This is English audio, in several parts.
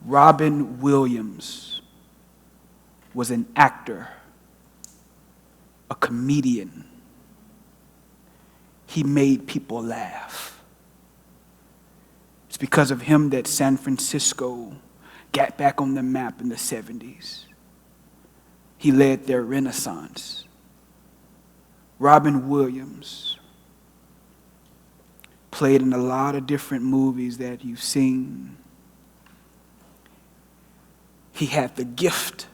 Robin Williams was an actor, a comedian. He made people laugh. It's because of him that San Francisco got back on the map in the 70s. He led their renaissance. Robin Williams played in a lot of different movies that you've seen. He had the gift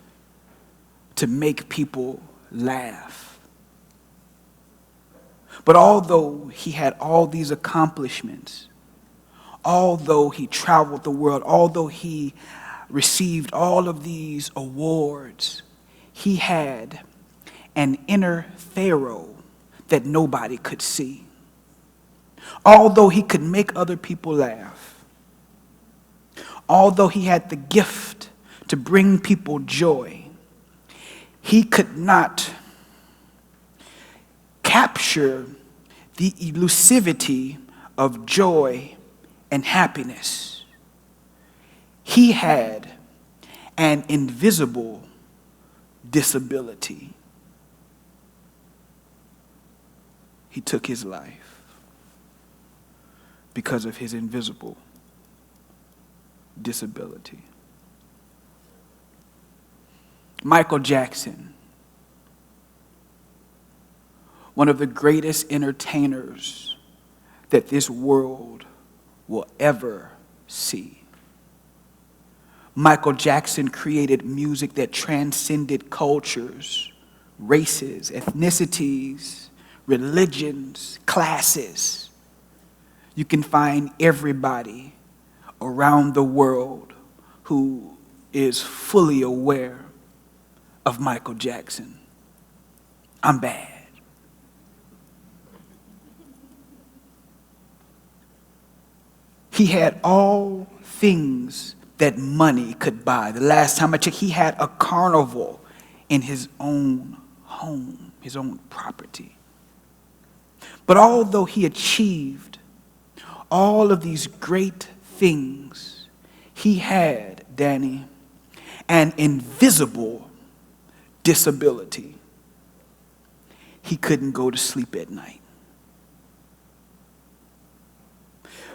to make people laugh. But although he had all these accomplishments, although he traveled the world, although he received all of these awards, he had an inner Pharaoh that nobody could see. Although he could make other people laugh, although he had the gift to bring people joy, he could not capture the elusivity of joy and happiness. He had an invisible disability. He took his life because of his invisible disability. Michael Jackson, one of the greatest entertainers that this world will ever see. Michael Jackson created music that transcended cultures, races, ethnicities, religions, classes. You can find everybody around the world who is fully aware of Michael Jackson. I'm bad. He had all things that money could buy. The last time I checked, he had a carnival in his own home, his own property. But although he achieved all of these great things, he had, Danny, an invisible disability. He couldn't go to sleep at night.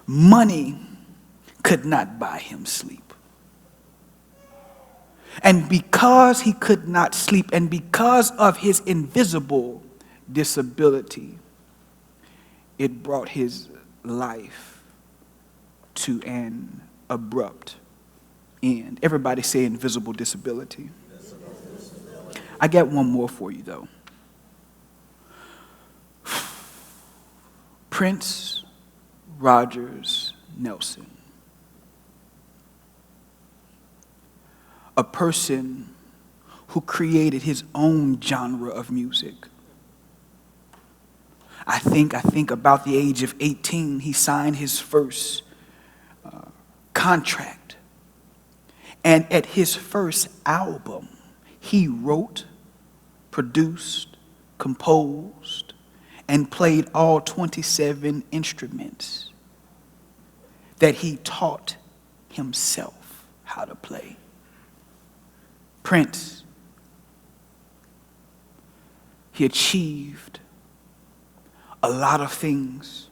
Money could not buy him sleep. And because he could not sleep, and because of his invisible disability, it brought his life to an abrupt end. Everybody say invisible disability. I got one more for you, though. Prince Rogers Nelson. A person who created his own genre of music. I think about the age of 18, he signed his first contract. And at his first album, he wrote, produced, composed, and played all 27 instruments that he taught himself how to play. Prince, he achieved a lot of things,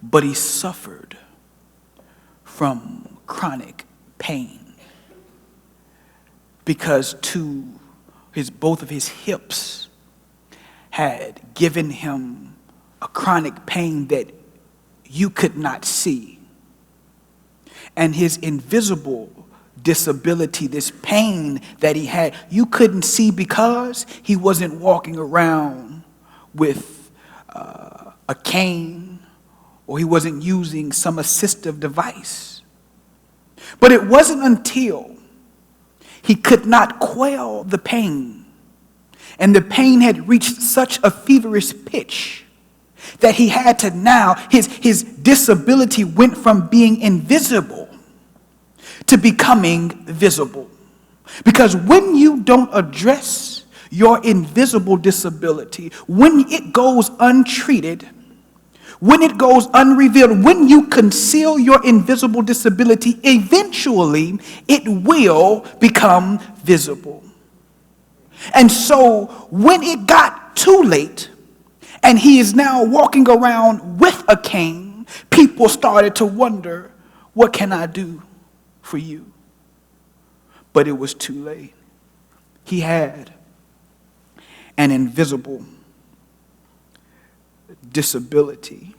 but he suffered from chronic pain because both of his hips had given him a chronic pain that you could not see. And his invisible disability, this pain that he had, you couldn't see because he wasn't walking around with a cane, or he wasn't using some assistive device. But it wasn't until he could not quell the pain, and the pain had reached such a feverish pitch that he had to now, his disability went from being invisible to becoming visible. Because when you don't address your invisible disability, when it goes untreated, when it goes unrevealed, when you conceal your invisible disability, eventually it will become visible. And so when it got too late, and he is now walking around with a cane, people started to wonder, what can I do for you? But it was too late. He had an invisible disability.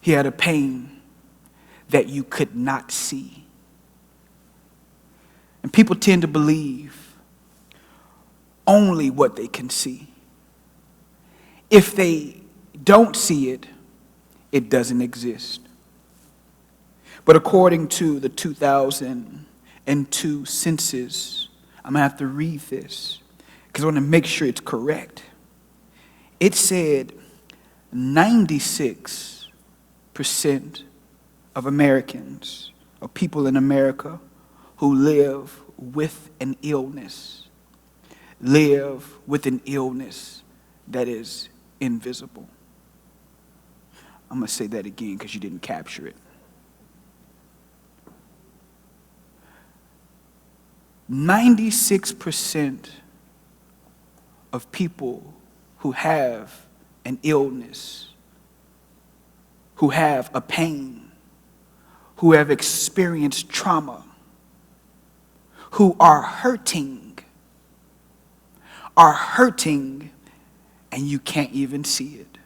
He had a pain that you could not see. And people tend to believe only what they can see. If they don't see it, it doesn't exist. But according to the 2002 census, I'm going to have to read this because I want to make sure it's correct. It said 96% of Americans, or people in America who live with an illness, live with an illness that is invisible. I'm going to say that again because you didn't capture it. 96% of people who have an illness, who have a pain, who have experienced trauma, who are hurting, and you can't even see it.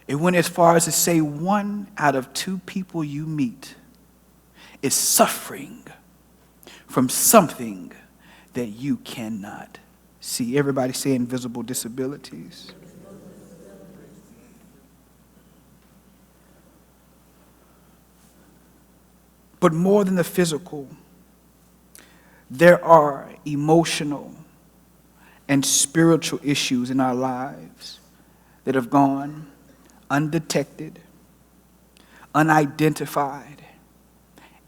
It went as far as to say 1 out of 2 people you meet is suffering from something that you cannot see. Everybody say invisible disabilities. But more than the physical, there are emotional and spiritual issues in our lives that have gone undetected, unidentified,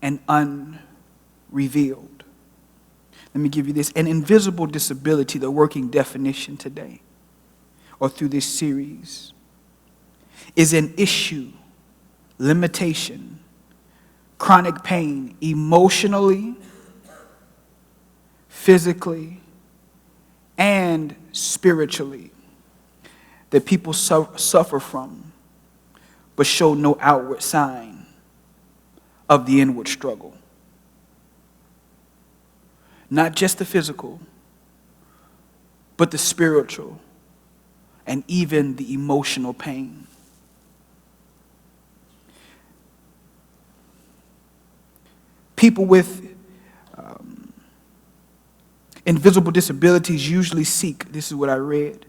and unrevealed. Let me give you this. An invisible disability, the working definition today, or through this series, is an issue, limitation, chronic pain, emotionally, physically, and spiritually, that people suffer from, but show no outward sign of the inward struggle. Not just the physical, but the spiritual and even the emotional pain. People with invisible disabilities usually seek, this is what I read,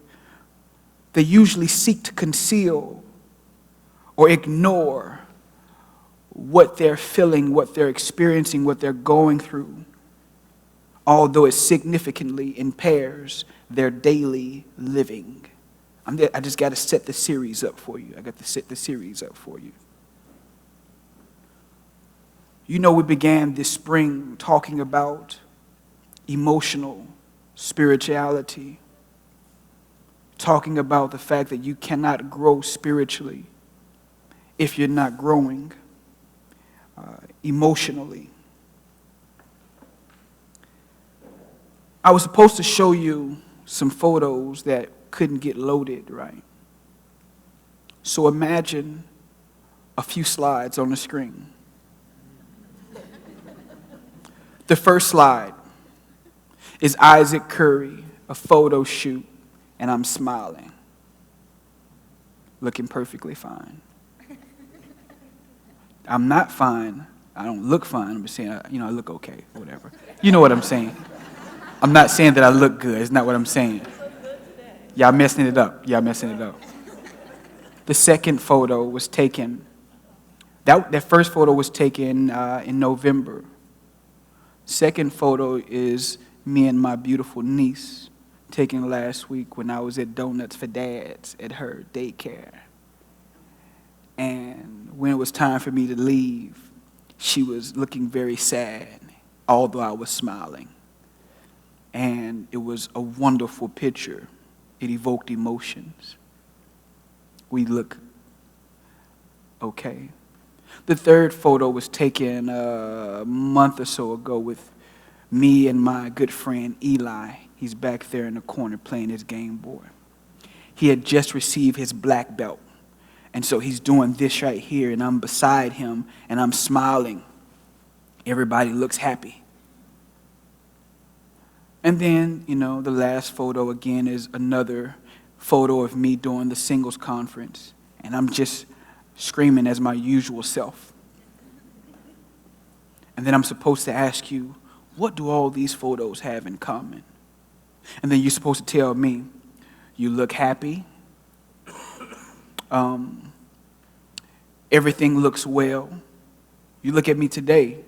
they usually seek to conceal or ignore what they're feeling, what they're experiencing, what they're going through, although it significantly impairs their daily living. I just got to set the series up for you. You know, we began this spring talking about emotional spirituality, talking about the fact that you cannot grow spiritually if you're not growing emotionally. I was supposed to show you some photos that couldn't get loaded, right? So imagine a few slides on the screen. The first slide is Isaac Curry, a photo shoot, and I'm smiling, looking perfectly fine. I'm not fine. I don't look fine. I'm just saying, I look okay, whatever. You know what I'm saying. I'm not saying that I look good. It's not what I'm saying. Y'all messing it up. The second photo was taken, that first photo was taken in November. Second photo is me and my beautiful niece taken last week when I was at Donuts for Dads at her daycare. And when it was time for me to leave, she was looking very sad, although I was smiling. And it was a wonderful picture. It evoked emotions. we look okay. The third photo was taken a month or so ago with me and my good friend Eli. He's back there in the corner playing his Game Boy. He had just received his black belt. And so he's doing this right here, and I'm beside him, and I'm smiling. Everybody looks happy. And then, the last photo again is another photo of me during the singles conference, and I'm just screaming as my usual self. And then I'm supposed to ask you, what do all these photos have in common? And then you're supposed to tell me, you look happy, everything looks well. You look at me today,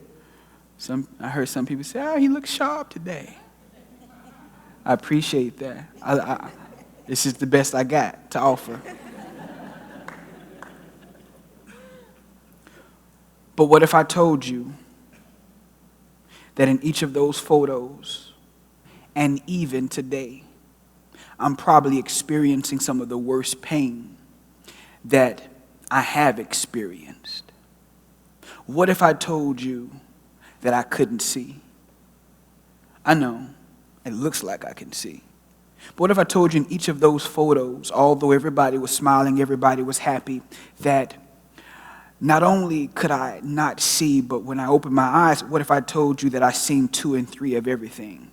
I heard some people say, he looks sharp today. I appreciate that. This is the best I got to offer. But what if I told you that in each of those photos, and even today, I'm probably experiencing some of the worst pain that I have experienced? What if I told you that I couldn't see? I know, it looks like I can see. But what if I told you in each of those photos, although everybody was smiling, everybody was happy, that not only could I not see, but when I opened my eyes, what if I told you that I seen 2 and 3 of everything?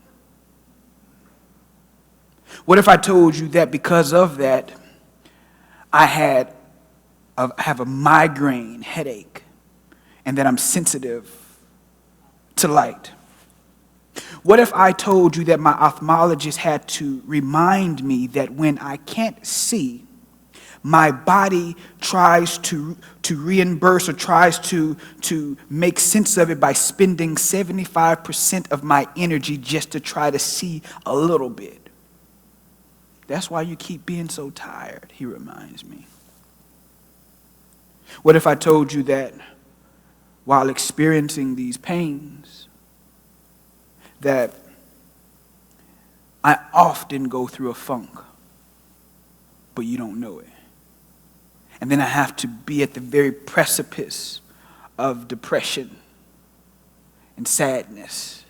What if I told you that because of that, I have a migraine headache and that I'm sensitive to light? What if I told you that my ophthalmologist had to remind me that when I can't see, my body tries to reimburse or tries to make sense of it by spending 75% of my energy just to try to see a little bit? That's why you keep being so tired, he reminds me. What if I told you that while experiencing these pains, that I often go through a funk, but you don't know it? And then I have to be at the very precipice of depression and sadness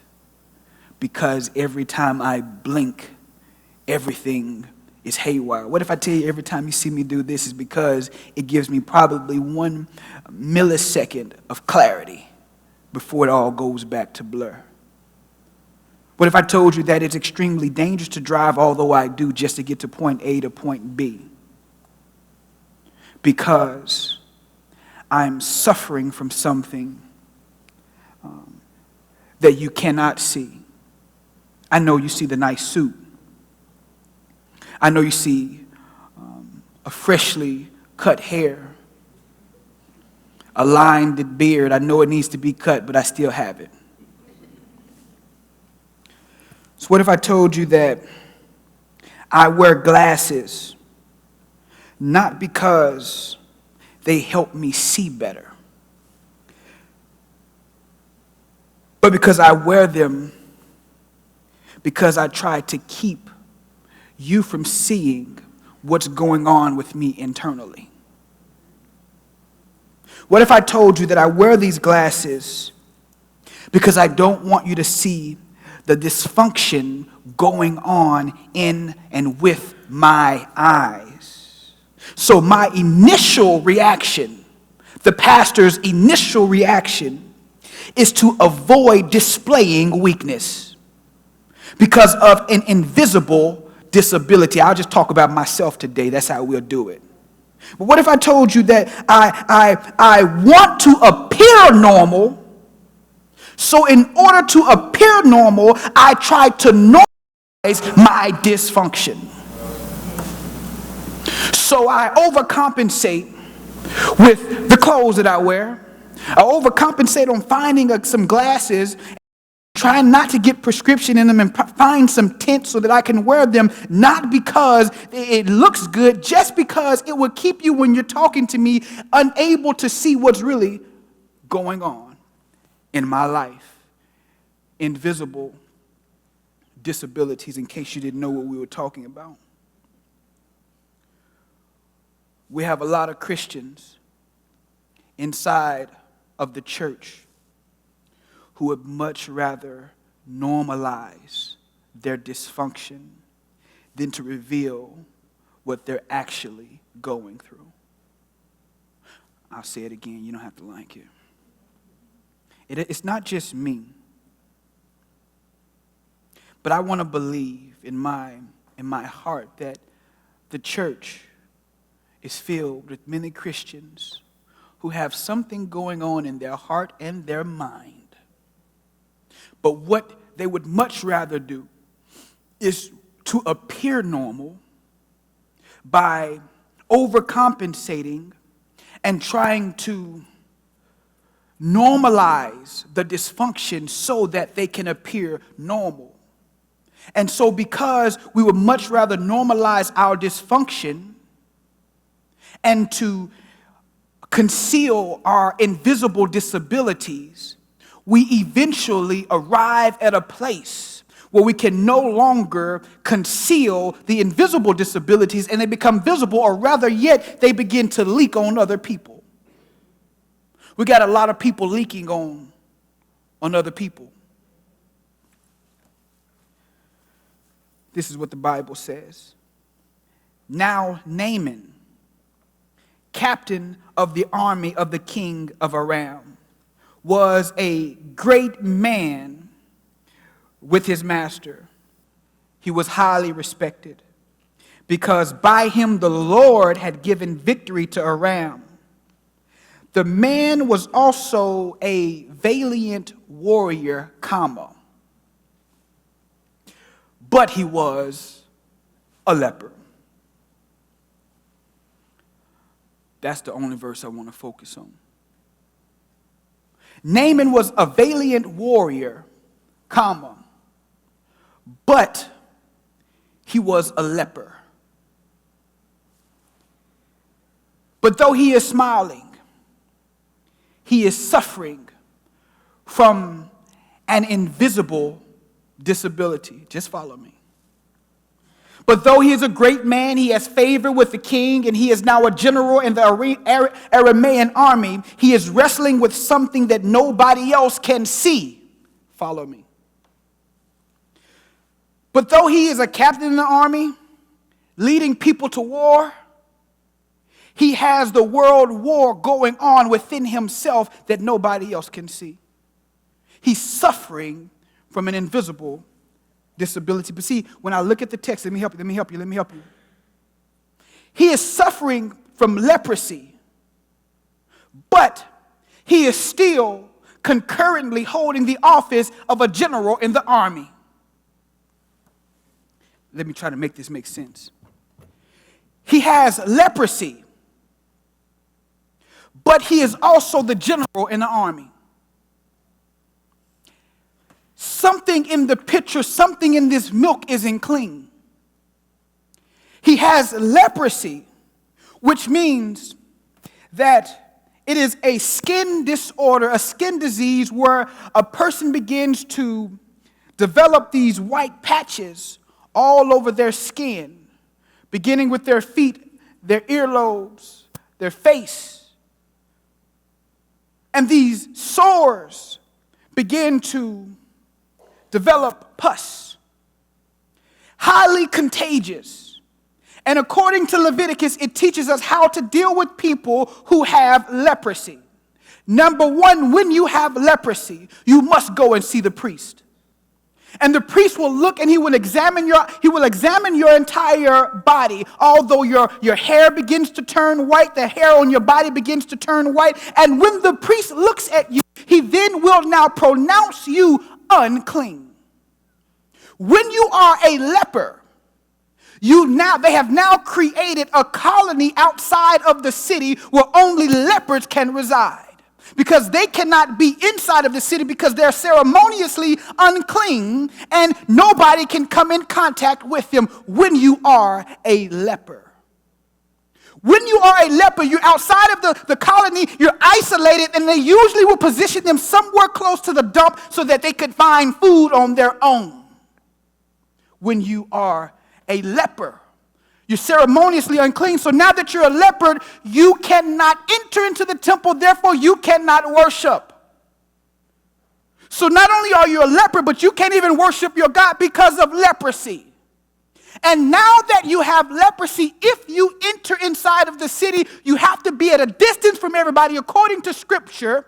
because every time I blink, everything is haywire. What if I tell you every time you see me do this is because it gives me probably 1 millisecond of clarity before it all goes back to blur? What if I told you that it's extremely dangerous to drive, although I do, just to get to point A to point B? Because I'm suffering from something that you cannot see. I know you see the nice suit. I know you see a freshly cut hair, a lined beard. I know it needs to be cut, but I still have it. So what if I told you that I wear glasses not because they help me see better, but because I wear them because I try to keep you from seeing what's going on with me internally? What if I told you that I wear these glasses because I don't want you to see the dysfunction going on in and with my eyes? So my initial reaction, the pastor's initial reaction, is to avoid displaying weakness because of an invisible disability. I'll just talk about myself today. That's how we'll do it. But what if I told you that I want to appear normal, so in order to appear normal, I try to normalize my dysfunction? So I overcompensate with the clothes that I wear. I overcompensate on finding some glasses, trying not to get prescription in them, and find some tint so that I can wear them, not because it looks good, just because it will keep you, when you're talking to me, unable to see what's really going on in my life. Invisible disabilities, in case you didn't know what we were talking about. We have a lot of Christians inside of the church who would much rather normalize their dysfunction than to reveal what they're actually going through. I'll say it again, you don't have to like it. It's not just me, but I want to believe in my heart that the church is filled with many Christians who have something going on in their heart and their mind. But what they would much rather do is to appear normal by overcompensating and trying to normalize the dysfunction so that they can appear normal. And so because we would much rather normalize our dysfunction and to conceal our invisible disabilities, we eventually arrive at a place where we can no longer conceal the invisible disabilities and they become visible, or rather yet, they begin to leak on other people. We got a lot of people leaking on other people. This is what the Bible says. Now Naaman, captain of the army of the king of Aram, was a great man with his master. He was highly respected because by him the Lord had given victory to Aram. The man was also a valiant warrior, but he was a leper. That's the only verse I want to focus on. Naaman was a valiant warrior, but he was a leper. But though he is smiling, he is suffering from an invisible disability. Just follow me. But though he is a great man, he has favor with the king, and he is now a general in the Aramean army. He is wrestling with something that nobody else can see. Follow me. But though he is a captain in the army, leading people to war, he has the world war going on within himself that nobody else can see. He's suffering from an invisible disability. But see, when I look at the text, let me help you. He is suffering from leprosy, but he is still concurrently holding the office of a general in the army. Let me try to make this make sense. He has leprosy, but he is also the general in the army. Something in the picture, something in this milk isn't clean. He has leprosy, which means that it is a skin disorder, a skin disease where a person begins to develop these white patches all over their skin, beginning with their feet, their earlobes, their face. And these sores begin to develop pus. Highly contagious. And according to Leviticus, it teaches us how to deal with people who have leprosy. Number one, when you have leprosy, you must go and see the priest. And the priest will look and he will examine your entire body. Although your hair begins to turn white, the hair on your body begins to turn white. And when the priest looks at you, he then will now pronounce you unclean. When you are a leper, they have now created a colony outside of the city where only lepers can reside. Because they cannot be inside of the city because they're ceremoniously unclean and nobody can come in contact with them when you are a leper. When you are a leper, you're outside of the colony, you're isolated, and they usually will position them somewhere close to the dump so that they could find food on their own. When you are a leper, You're ceremoniously unclean. So now that you're a leopard, you cannot enter into the temple. Therefore, you cannot worship. So not only are you a leopard, but you can't even worship your God because of leprosy. And now that you have leprosy, if you enter inside of the city, you have to be at a distance from everybody according to Scripture.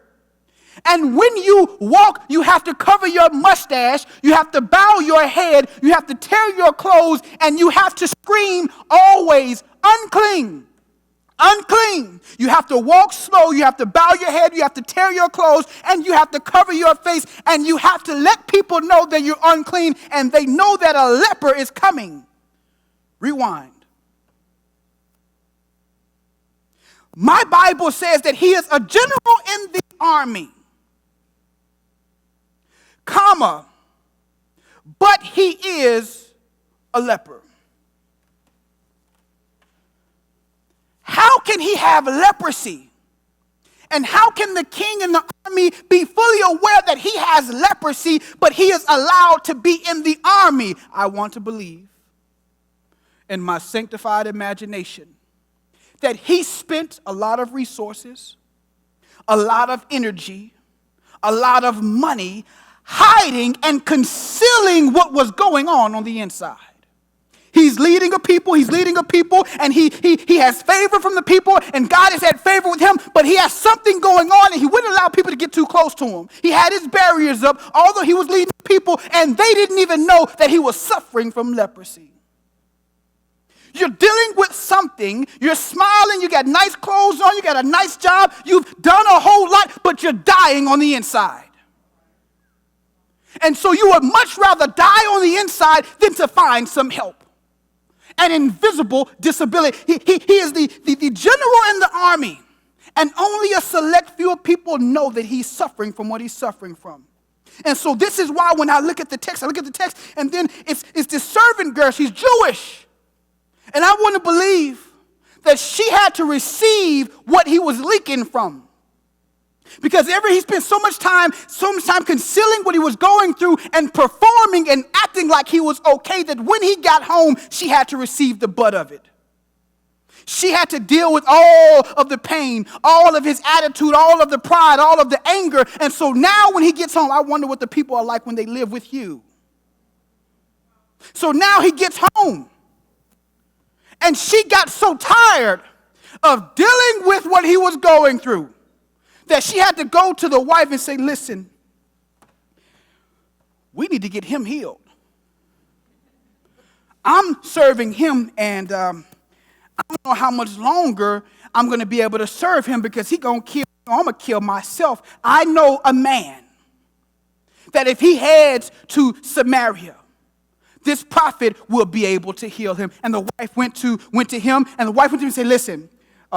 And when you walk, you have to cover your mustache, you have to bow your head, you have to tear your clothes, and you have to scream always, unclean, unclean. You have to walk slow, you have to bow your head, you have to tear your clothes, and you have to cover your face, and you have to let people know that you're unclean, and they know that a leper is coming. Rewind. My Bible says that he is a general in the army, comma, but he is a leper. How can he have leprosy? And how can the king and the army be fully aware that he has leprosy, but he is allowed to be in the army? I want to believe in my sanctified imagination that he spent a lot of resources, a lot of energy, a lot of money hiding and concealing what was going on the inside. He's leading a people, and he has favor from the people, and God has had favor with him, but he has something going on, and he wouldn't allow people to get too close to him. He had his barriers up, although he was leading people, and they didn't even know that he was suffering from leprosy. You're dealing with something, you're smiling, you got nice clothes on, you got a nice job, you've done a whole lot, but you're dying on the inside. And so you would much rather die on the inside than to find some help. An invisible disability. He is the general in the army, and only a select few people know that he's suffering from what he's suffering from. And so this is why when I look at the text, and then it's this servant girl, she's Jewish. And I want to believe that she had to receive what he was leaking from. Because he spent so much time concealing what he was going through and performing and acting like he was okay, that when he got home, she had to receive the butt of it. She had to deal with all of the pain, all of his attitude, all of the pride, all of the anger. And so now when he gets home, I wonder what the people are like when they live with you. So now he gets home. And she got so tired of dealing with what he was going through that she had to go to the wife and say, listen, we need to get him healed. I'm serving him, and I don't know how much longer I'm going to be able to serve him, because he's going to kill me. I'm going to kill myself. I know a man that if he heads to Samaria, this prophet will be able to heal him. And the wife went to him, and the wife went to him and said, listen,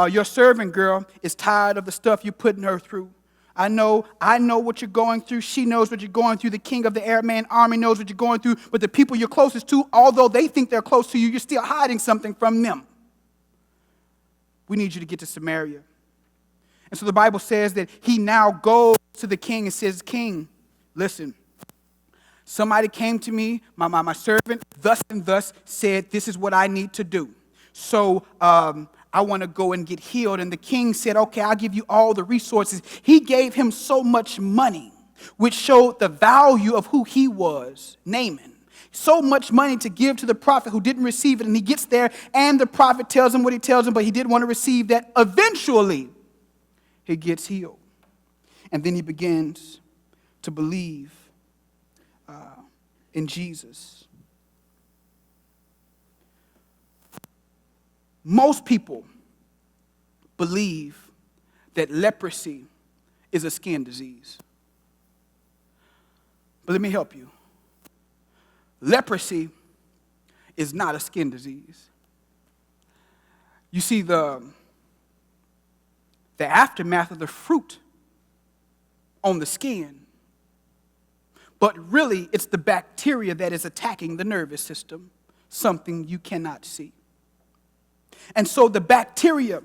your servant girl is tired of the stuff you're putting her through. I know what you're going through. She knows what you're going through. The king of the Aramean army knows what you're going through. But the people you're closest to, although they think they're close to you, you're still hiding something from them. We need you to get to Samaria. And so the Bible says that he now goes to the king and says, King, listen, somebody came to me, my servant, thus and thus said, this is what I need to do. So I want to go and get healed. And the king said, okay, I'll give you all the resources. He gave him so much money, which showed the value of who he was, Naaman. So much money to give to the prophet who didn't receive it. And he gets there, and the prophet tells him what he tells him, but he didn't want to receive that. Eventually, he gets healed. And then he begins to believe in Jesus. Most people believe that leprosy is a skin disease. But let me help you. Leprosy is not a skin disease. You see, the aftermath of the fruit on the skin, but really it's the bacteria that is attacking the nervous system, something you cannot see. And so the bacteria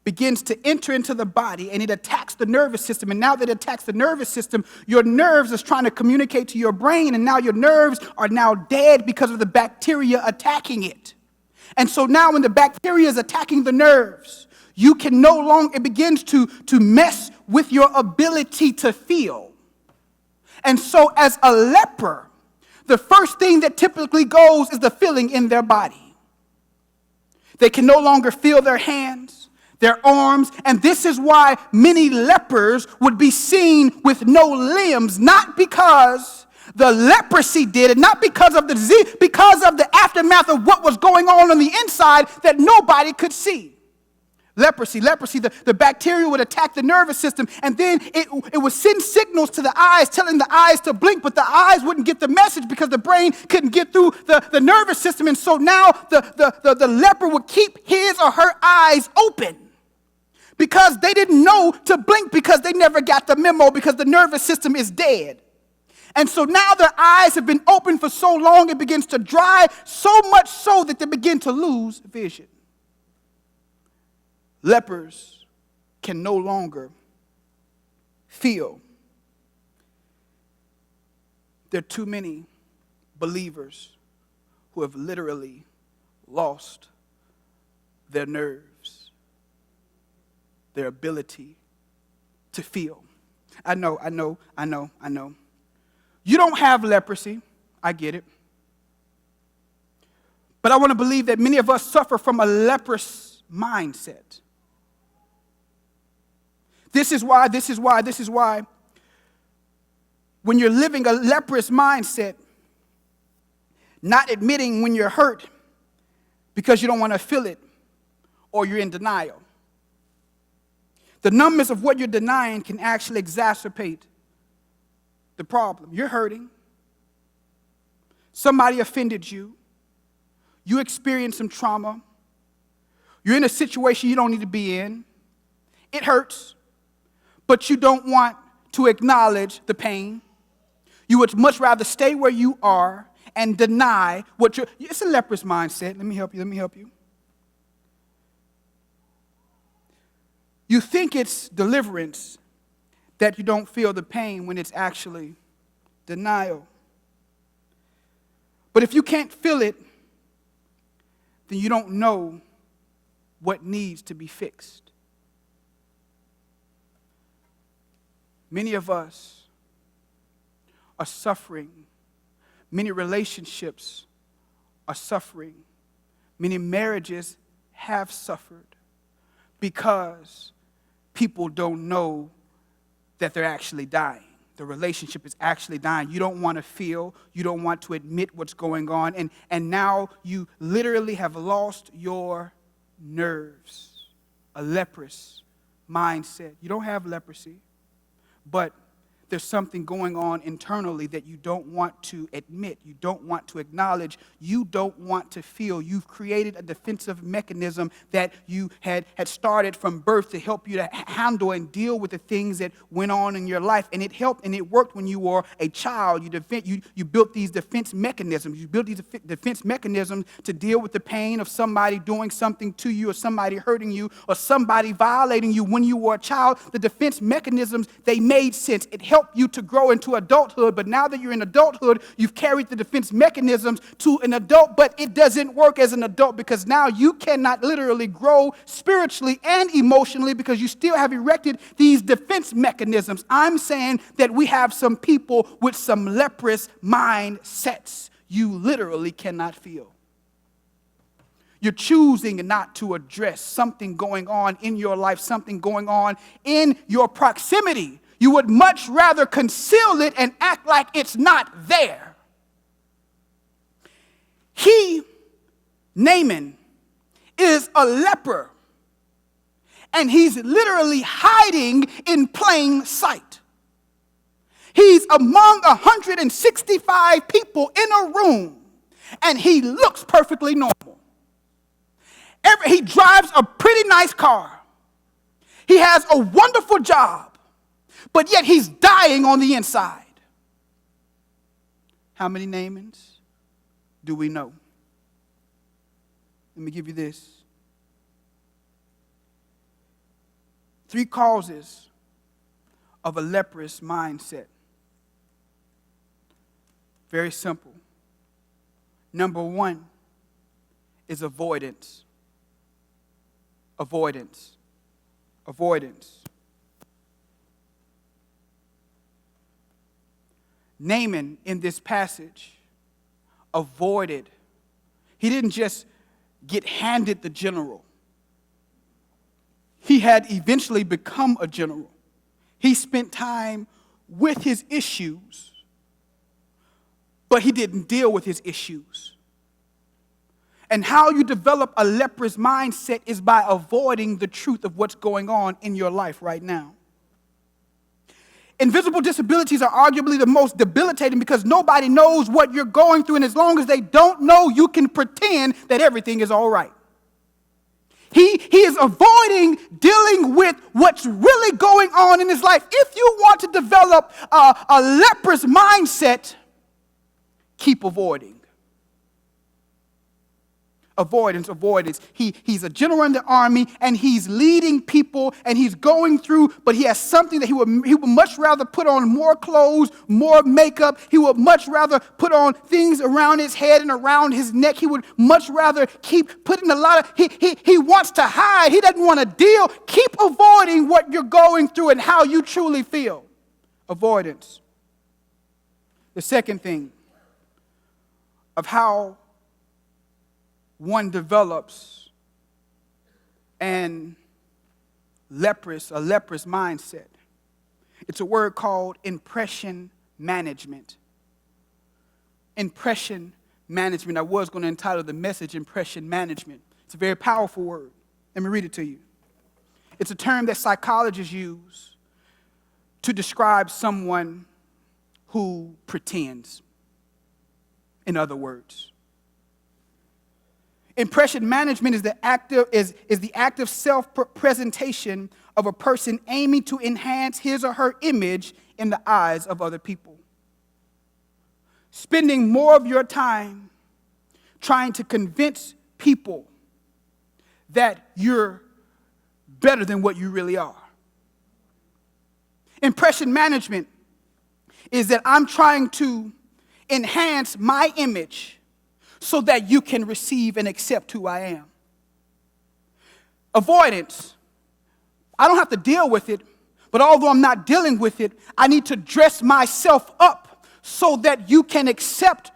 begins to enter into the body, and it attacks the nervous system. And now that it attacks the nervous system, your nerves is trying to communicate to your brain, and now your nerves are now dead because of the bacteria attacking it. And so now when the bacteria is attacking the nerves, you can no longer, it begins to mess with your ability to feel. And so as a leper, the first thing that typically goes is the feeling in their body. They can no longer feel their hands, their arms, and this is why many lepers would be seen with no limbs, not because the leprosy did it, not because of the disease, because of the aftermath of what was going on the inside that nobody could see. Leprosy, the bacteria would attack the nervous system, and then it would send signals to the eyes, telling the eyes to blink, but the eyes wouldn't get the message because the brain couldn't get through the nervous system. And so now the leper would keep his or her eyes open because they didn't know to blink because they never got the memo because the nervous system is dead. And so now their eyes have been open for so long, it begins to dry, so much so that they begin to lose vision. Lepers can no longer feel. There are too many believers who have literally lost their nerves, their ability to feel. I know. You don't have leprosy. I get it. But I want to believe that many of us suffer from a leprous mindset. This is why, when you're living a leprous mindset, not admitting when you're hurt because you don't want to feel it or you're in denial. The numbness of what you're denying can actually exacerbate the problem. You're hurting. Somebody offended you. You experienced some trauma. You're in a situation you don't need to be in. It hurts. But you don't want to acknowledge the pain. You would much rather stay where you are and deny what you're. It's a leprous mindset. Let me help you. You think it's deliverance that you don't feel the pain when it's actually denial. But if you can't feel it, then you don't know what needs to be fixed. Many of us are suffering. Many relationships are suffering. Many marriages have suffered because people don't know that they're actually dying. The relationship is actually dying. You don't want to feel. You don't want to admit what's going on. And now you literally have lost your nerves. A leprous mindset. You don't have leprosy. But there's something going on internally that you don't want to admit. You don't want to acknowledge. You don't want to feel. You've created a defensive mechanism that you had started from birth to help you to handle and deal with the things that went on in your life. And it helped and it worked when you were a child. You built these defense mechanisms. You built these defense mechanisms to deal with the pain of somebody doing something to you or somebody hurting you or somebody violating you when you were a child. The defense mechanisms, they made sense. It help you to grow into adulthood, but now that you're in adulthood, you've carried the defense mechanisms to an adult, but it doesn't work as an adult because now you cannot literally grow spiritually and emotionally because you still have erected these defense mechanisms. I'm saying that we have some people with some leprous mindsets. You literally cannot feel. You're choosing not to address something going on in your life, something going on in your proximity. You would much rather conceal it and act like it's not there. Naaman, is a leper. And he's literally hiding in plain sight. He's among 165 people in a room. And he looks perfectly normal. He drives a pretty nice car. He has a wonderful job. But yet he's dying on the inside. How many Naamans do we know? Let me give you this. 3 causes of a leprous mindset. Very simple. Number 1, is avoidance. Avoidance. Avoidance. Naaman in this passage avoided. He didn't just get handed the general. He had eventually become a general. He spent time with his issues, but he didn't deal with his issues. And how you develop a leprous mindset is by avoiding the truth of what's going on in your life right now. Invisible disabilities are arguably the most debilitating because nobody knows what you're going through, and as long as they don't know, you can pretend that everything is all right. He is avoiding dealing with what's really going on in his life. If you want to develop a leprous mindset, keep avoiding. Avoidance. He's a general in the army, and he's leading people, and he's going through, but he has something that he would much rather put on more clothes, more makeup. He would much rather put on things around his head and around his neck. He would much rather keep putting a lot of, he wants to hide. He doesn't want to deal. Keep avoiding what you're going through and how you truly feel. Avoidance. The second thing of how one develops a leprous mindset. It's a word called impression management. Impression management. I was going to entitle the message Impression Management. It's a very powerful word. Let me read it to you. It's a term that psychologists use to describe someone who pretends. In other words, impression management is the active self-presentation of a person aiming to enhance his or her image in the eyes of other people. Spending more of your time trying to convince people that you're better than what you really are. Impression management is that I'm trying to enhance my image so that you can receive and accept who I am. Avoidance. I don't have to deal with it, but although I'm not dealing with it, I need to dress myself up so that you can accept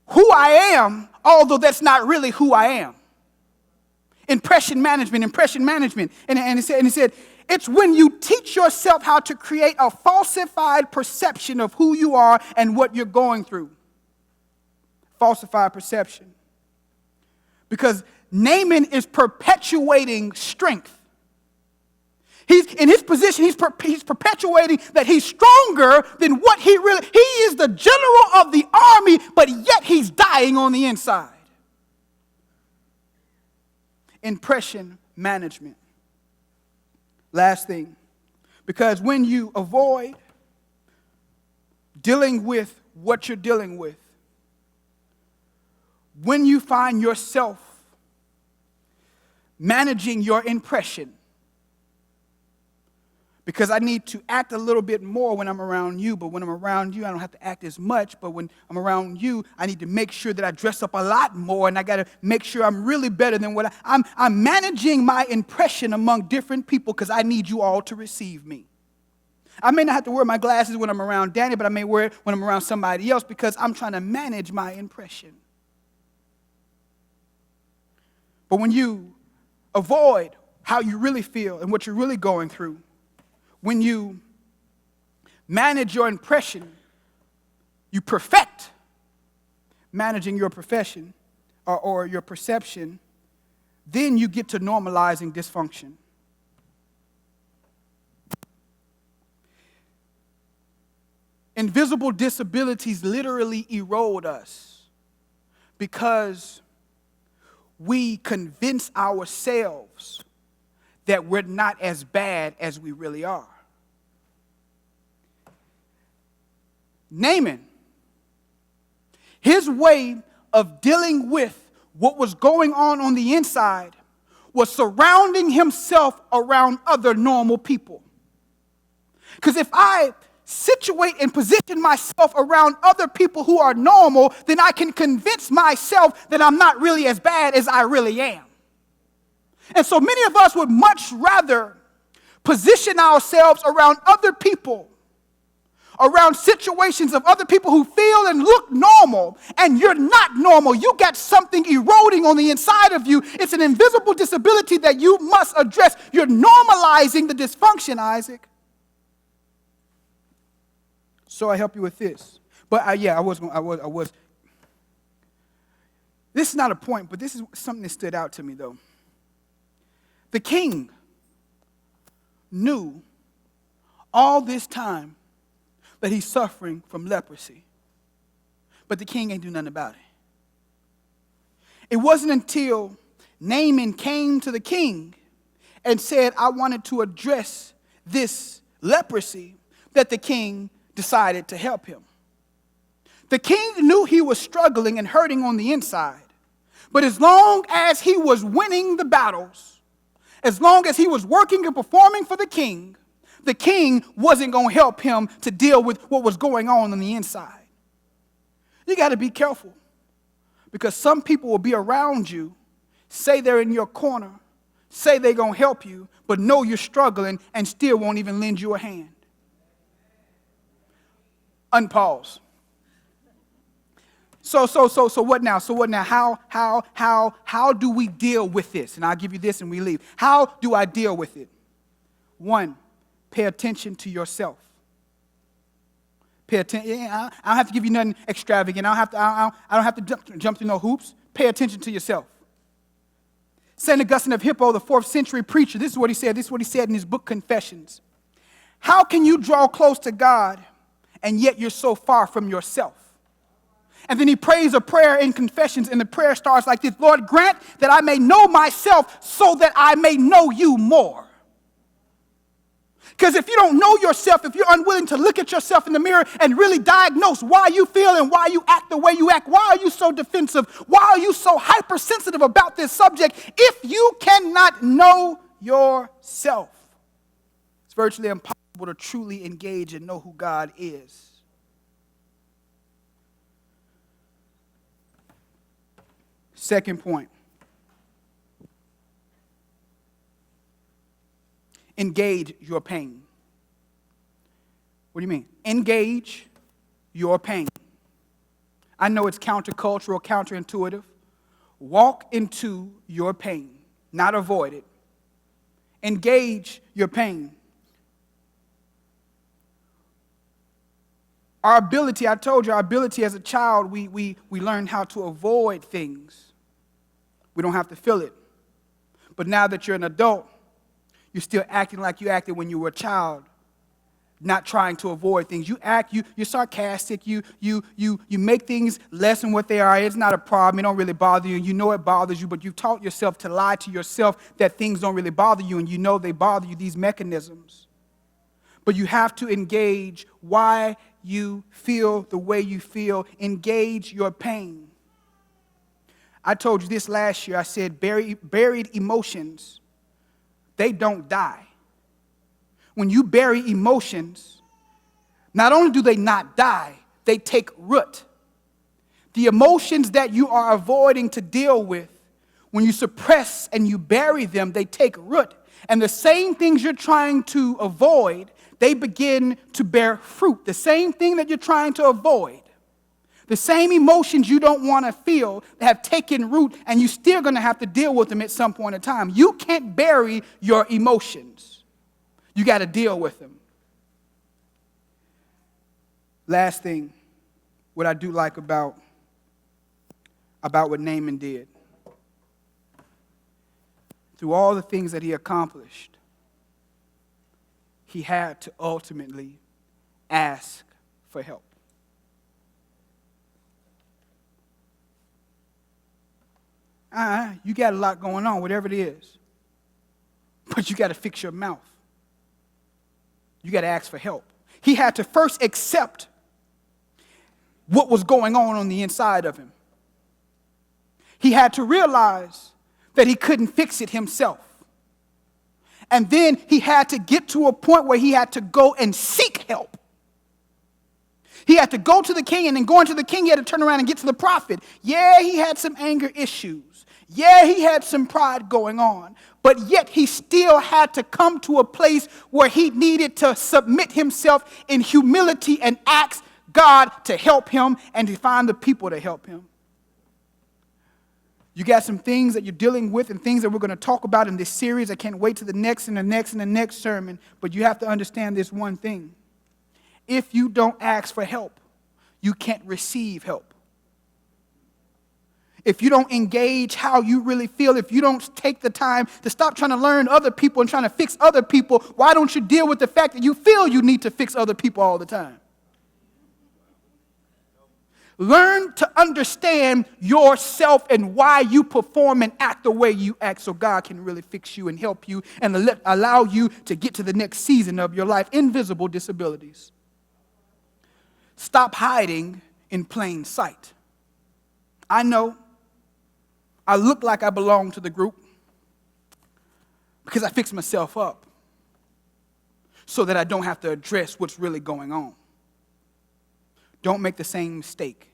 who I am, although that's not really who I am. Impression management. And he said, it's when you teach yourself how to create a falsified perception of who you are and what you're going through. Falsified perception. Because Naaman is perpetuating strength. He's in his position, he's perpetuating that he's stronger than what he is the general of the army, but yet he's dying on the inside. Impression management. Last thing, because when you avoid dealing with what you're dealing with, when you find yourself managing your impression, because I need to act a little bit more when I'm around you, but when I'm around you, I don't have to act as much. But when I'm around you, I need to make sure that I dress up a lot more, and I got to make sure I'm really better than what I'm managing my impression among different people because I need you all to receive me. I may not have to wear my glasses when I'm around Danny, but I may wear it when I'm around somebody else because I'm trying to manage my impression. But when you avoid how you really feel and what you're really going through, when you manage your impression, you perfect managing your profession or your perception, then you get to normalizing dysfunction. Invisible disabilities literally erode us because we convince ourselves that we're not as bad as we really are. Naaman, his way of dealing with what was going on the inside was surrounding himself around other normal people. Because if I situate and position myself around other people who are normal, then I can convince myself that I'm not really as bad as I really am. And so many of us would much rather position ourselves around other people, around situations of other people who feel and look normal, and you're not normal. You got something eroding on the inside of you. It's an invisible disability that you must address. You're normalizing the dysfunction, Isaac. So I help you with this. But I was. This is not a point, but this is something that stood out to me, though. The king knew all this time that he's suffering from leprosy. But the king ain't do nothing about it. It wasn't until Naaman came to the king and said, I wanted to address this leprosy, that the king decided to help him. The king knew he was struggling and hurting on the inside. But as long as he was winning the battles, as long as he was working and performing for the king wasn't going to help him to deal with what was going on the inside. You got to be careful, because some people will be around you, say they're in your corner, say they're going to help you, but know you're struggling and still won't even lend you a hand. Unpause. So what now? So what now? How do we deal with this? And I'll give you this and we leave. How do I deal with it? 1, pay attention to yourself. Pay attention. I don't have to give you nothing extravagant. I don't have to jump through no hoops. Pay attention to yourself. St. Augustine of Hippo, the 4th century preacher, this is what he said. This is what he said in his book, Confessions. How can you draw close to God and yet you're so far from yourself? And then he prays a prayer in Confessions, and the prayer starts like this: Lord, grant that I may know myself so that I may know you more. Because if you don't know yourself, if you're unwilling to look at yourself in the mirror and really diagnose why you feel and why you act the way you act, why are you so defensive, why are you so hypersensitive about this subject, if you cannot know yourself, it's virtually impossible to truly engage and know who God is. Second point. Engage your pain. What do you mean? Engage your pain. I know it's countercultural, counterintuitive. Walk into your pain, not avoid it. Engage your pain. Our ability, I told you, our ability as a child, we learn how to avoid things. We don't have to feel it. But now that you're an adult, you're still acting like you acted when you were a child, not trying to avoid things. You're sarcastic, you make things less than what they are. It's not a problem, it don't really bother you, and you know it bothers you, but you've taught yourself to lie to yourself that things don't really bother you, and you know they bother you, these mechanisms. But you have to engage why you feel the way you feel. Engage your pain. I told you this last year. I said buried emotions, they don't die. When you bury emotions, not only do they not die, they take root. The emotions that you are avoiding to deal with, when you suppress and you bury them, they take root. And the same things you're trying to avoid, they begin to bear fruit. The same thing that you're trying to avoid, the same emotions you don't want to feel have taken root, and you're still going to have to deal with them at some point in time. You can't bury your emotions. You got to deal with them. Last thing, what I do like about what Naaman did. Through all the things that he accomplished, he had to ultimately ask for help. You got a lot going on, whatever it is. But you got to fix your mouth. You got to ask for help. He had to first accept what was going on the inside of him. He had to realize that he couldn't fix it himself. And then he had to get to a point where he had to go and seek help. He had to go to the king, and then going to the king, he had to turn around and get to the prophet. Yeah, he had some anger issues. Yeah, he had some pride going on. But yet he still had to come to a place where he needed to submit himself in humility and ask God to help him and to find the people to help him. You got some things that you're dealing with and things that we're going to talk about in this series. I can't wait to the next and the next and the next sermon. But you have to understand this one thing. If you don't ask for help, you can't receive help. If you don't engage how you really feel, if you don't take the time to stop trying to learn other people and trying to fix other people, why don't you deal with the fact that you feel you need to fix other people all the time? Learn to understand yourself and why you perform and act the way you act so God can really fix you and help you and allow you to get to the next season of your life. Invisible disabilities. Stop hiding in plain sight. I know I look like I belong to the group because I fix myself up so that I don't have to address what's really going on. Don't make the same mistake.